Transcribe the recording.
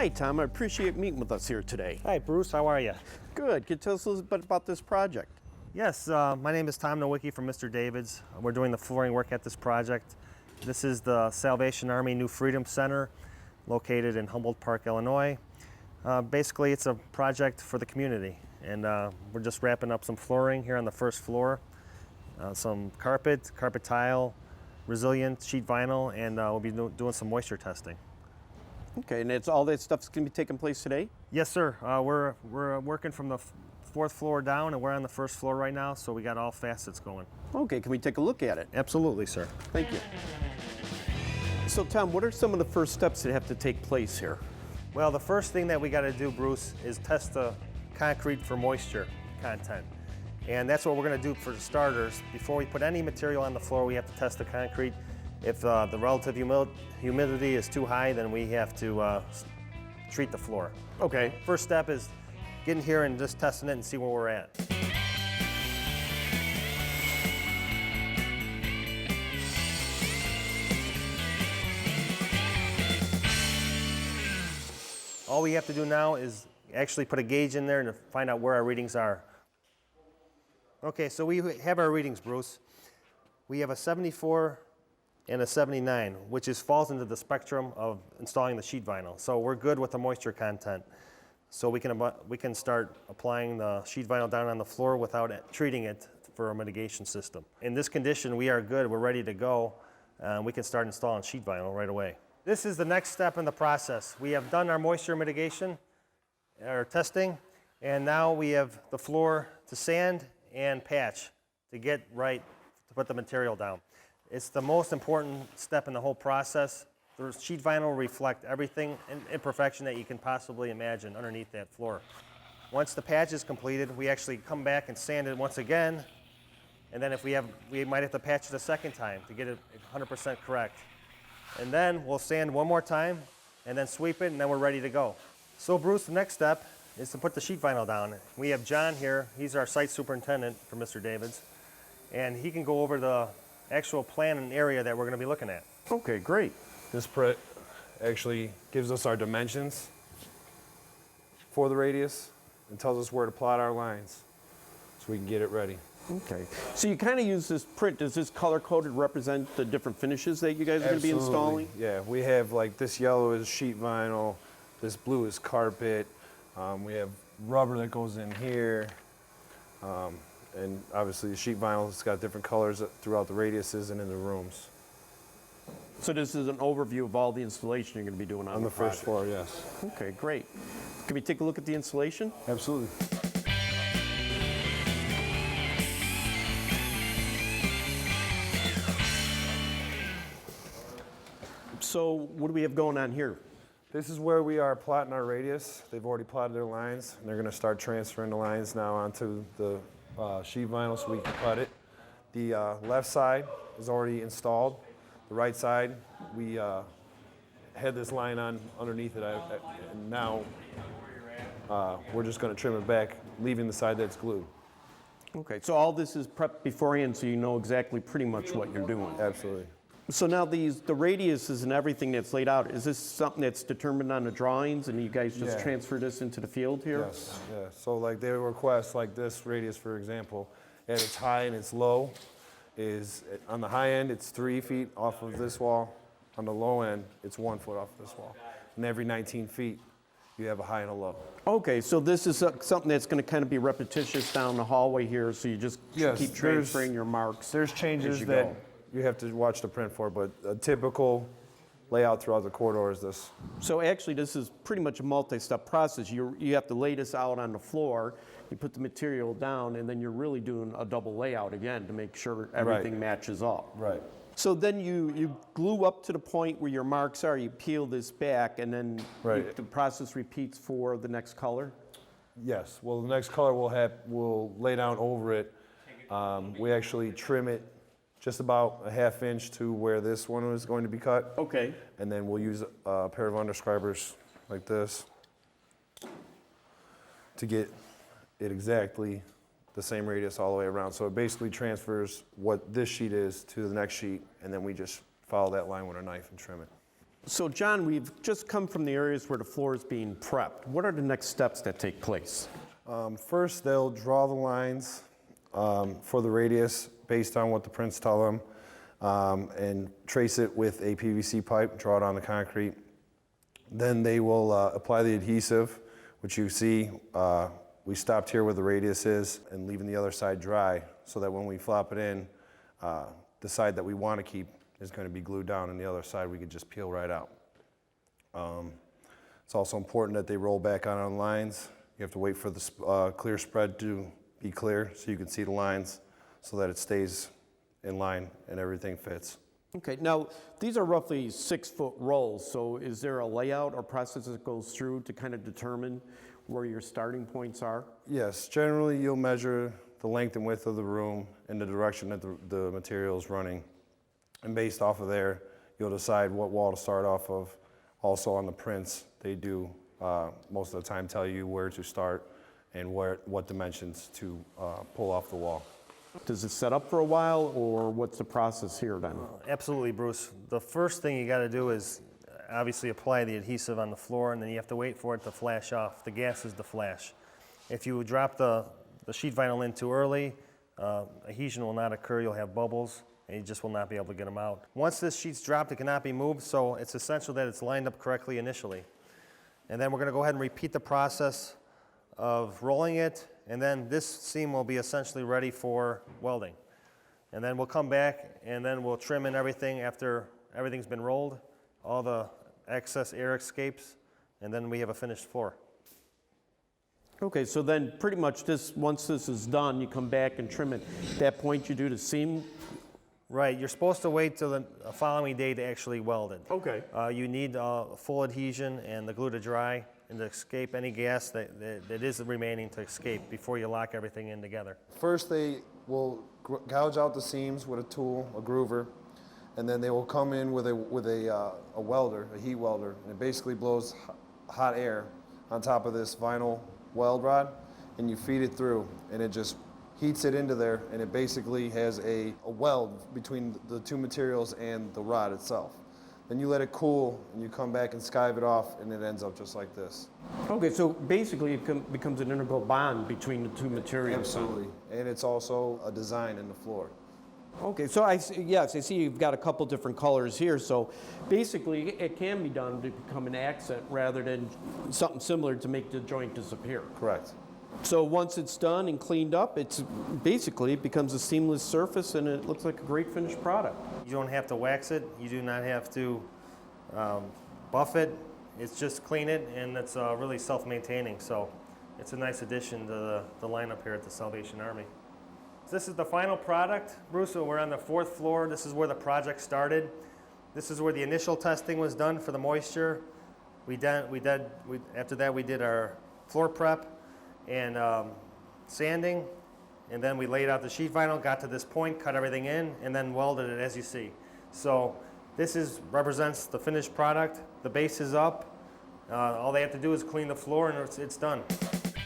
Hi, Tom. I appreciate meeting with us here today. Hi, Bruce. How are you? Good. Can you tell us a little bit about this project? Yes, my name is Tom Nowicki from Mr. David's. We're doing the flooring work at this project. This is the Salvation Army New Freedom Center, located in Humboldt Park, Illinois. Basically, it's a project for the community, and we're just wrapping up some flooring here on the first floor, some carpet tile, resilient sheet vinyl, and we'll be doing some moisture testing. Okay, and it's all that stuff's going to be taking place today? Yes, sir. We're working from the fourth floor down, and we're on the first floor right now, so we got all facets going. Okay, can we take a look at it? Absolutely, sir. Thank you. So, Tom, what are some of the first steps that have to take place here? Well, the first thing that we got to do, Bruce, is test the concrete for moisture content. And that's what we're going to do for starters. Before we put any material on the floor, we have to test the concrete. If the relative humidity is too high, then we have to treat the floor. Okay. First step is getting here and just testing it and see where we're at. All we have to do now is actually put a gauge in there and find out where our readings are. Okay, so we have our readings, Bruce. We have a 74 and a 79, which falls into the spectrum of installing the sheet vinyl. So we're good with the moisture content. So we can start applying the sheet vinyl down on the floor without treating it for a mitigation system. In this condition, we are good. We're ready to go. We can start installing sheet vinyl right away. This is the next step in the process. We have done our moisture mitigation, our testing, and now we have the floor to sand and patch to get right to put the material down. It's the most important step in the whole process. The sheet vinyl will reflect everything and imperfection that you can possibly imagine underneath that floor. Once the patch is completed, we actually come back and sand it once again, and then if we might have to patch it a second time to get it 100% correct. And then we'll sand one more time, and then sweep it, and then we're ready to go. So Bruce, the next step is to put the sheet vinyl down. We have John here. He's our site superintendent for Mr. David's, and he can go over the actual plan and area that we're going to be looking at. Okay, great. This print actually gives us our dimensions for the radius and tells us where to plot our lines so we can get it ready. Okay. So you kind of use this print. Does this color-coded represent the different finishes that you guys are going to be installing? Yeah, we have like this yellow is sheet vinyl, this blue is carpet, we have rubber that goes in here, and obviously the sheet vinyl has got different colors throughout the radiuses and in the rooms. So this is an overview of all the installation you're going to be doing on the first floor, yes. Okay, great. Can we take a look at the installation? Absolutely. So what do we have going on here? This is where we are plotting our radius. They've already plotted their lines, and they're going to start transferring the lines now onto the sheet vinyl so we can cut it. The left side is already installed. The right side, we had this line on underneath it, and now we're just going to trim it back, leaving the side that's glued. Okay, so all this is prepped beforehand so you know exactly pretty much what you're doing. Absolutely. So now the radiuses and everything that's laid out, is this something that's determined on the drawings and you guys just transfer this into the field here? Yes, yeah. So like they request like this radius, for example, at its high and its low is, on the high end, it's 3 feet off of this wall. On the low end, it's 1 foot off of this wall. And every 19 feet, you have a high and a low. Okay, so this is something that's going to kind of be repetitious down the hallway here, so you just keep transferring your marks. There's changes that you have to watch the print for, but a typical layout throughout the corridor is this. So actually, this is pretty much a multi-step process. You have to lay this out on the floor, you put the material down, and then you're really doing a double layout again to make sure everything matches up. Right. So then you glue up to the point where your marks are, you peel this back, and then the process repeats for the next color? Yes. Well, the next color we'll lay down over it. We actually trim it just about a ½ inch to where this one was going to be cut. Okay. And then we'll use a pair of underscribers like this to get it exactly the same radius all the way around. So it basically transfers what this sheet is to the next sheet, and then we just follow that line with a knife and trim it. So John, we've just come from the areas where the floor is being prepped. What are the next steps that take place? First, they'll draw the lines for the radius based on what the prints tell them, and trace it with a PVC pipe, draw it on the concrete. Then they will apply the adhesive, which you see we stopped here where the radius is and leaving the other side dry so that when we flop it in, the side that we want to keep is going to be glued down and the other side we could just peel right out. It's also important that they roll back on lines. You have to wait for the clear spread to be clear so you can see the lines so that it stays in line and everything fits. Okay, now these are roughly 6-foot rolls, so is there a layout or process that goes through to kind of determine where your starting points are? Yes, generally you'll measure the length and width of the room and the direction that the material is running. And based off of there, you'll decide what wall to start off of. Also on the prints, they do most of the time tell you where to start and what dimensions to pull off the wall. Does it set up for a while, or what's the process here then? Absolutely, Bruce. The first thing you got to do is obviously apply the adhesive on the floor, and then you have to wait for it to flash off. The gases to flash. If you drop the sheet vinyl in too early, adhesion will not occur. You'll have bubbles, and you just will not be able to get them out. Once this sheet's dropped, it cannot be moved, so it's essential that it's lined up correctly initially. And then we're going to go ahead and repeat the process of rolling it, and then this seam will be essentially ready for welding. And then we'll come back and then we'll trim in everything after everything's been rolled, all the excess air escapes, and then we have a finished floor. Okay, so then pretty much once this is done, you come back and trim it. At that point you do the seam? Right, you're supposed to wait till the following day to actually weld it. Okay. You need full adhesion and the glue to dry and to escape any gas that is remaining to escape before you lock everything in together. First, they will gouge out the seams with a tool, a groover, and then they will come in with a welder, a heat welder, and it basically blows hot air on top of this vinyl weld rod, and you feed it through, and it just heats it into there, and it basically has a weld between the two materials and the rod itself. Then you let it cool, and you come back and skive it off, and it ends up just like this. Okay, so basically it becomes an integral bond between the two materials. Absolutely, and it's also a design in the floor. Okay, so I see you've got a couple different colors here, so basically it can be done to become an accent rather than something similar to make the joint disappear. Correct. So once it's done and cleaned up, it becomes a seamless surface and it looks like a great finished product. You don't have to wax it. You do not have to buff it. It's just clean it, and it's really self-maintaining. So it's a nice addition to the lineup here at the Salvation Army. So this is the final product, Bruce. So we're on the 4th floor. This is where the project started. This is where the initial testing was done for the moisture. After that we did our floor prep and sanding, and then we laid out the sheet vinyl, got to this point, cut everything in, and then welded it as you see. So this represents the finished product. The base is up. All they have to do is clean the floor, and it's done.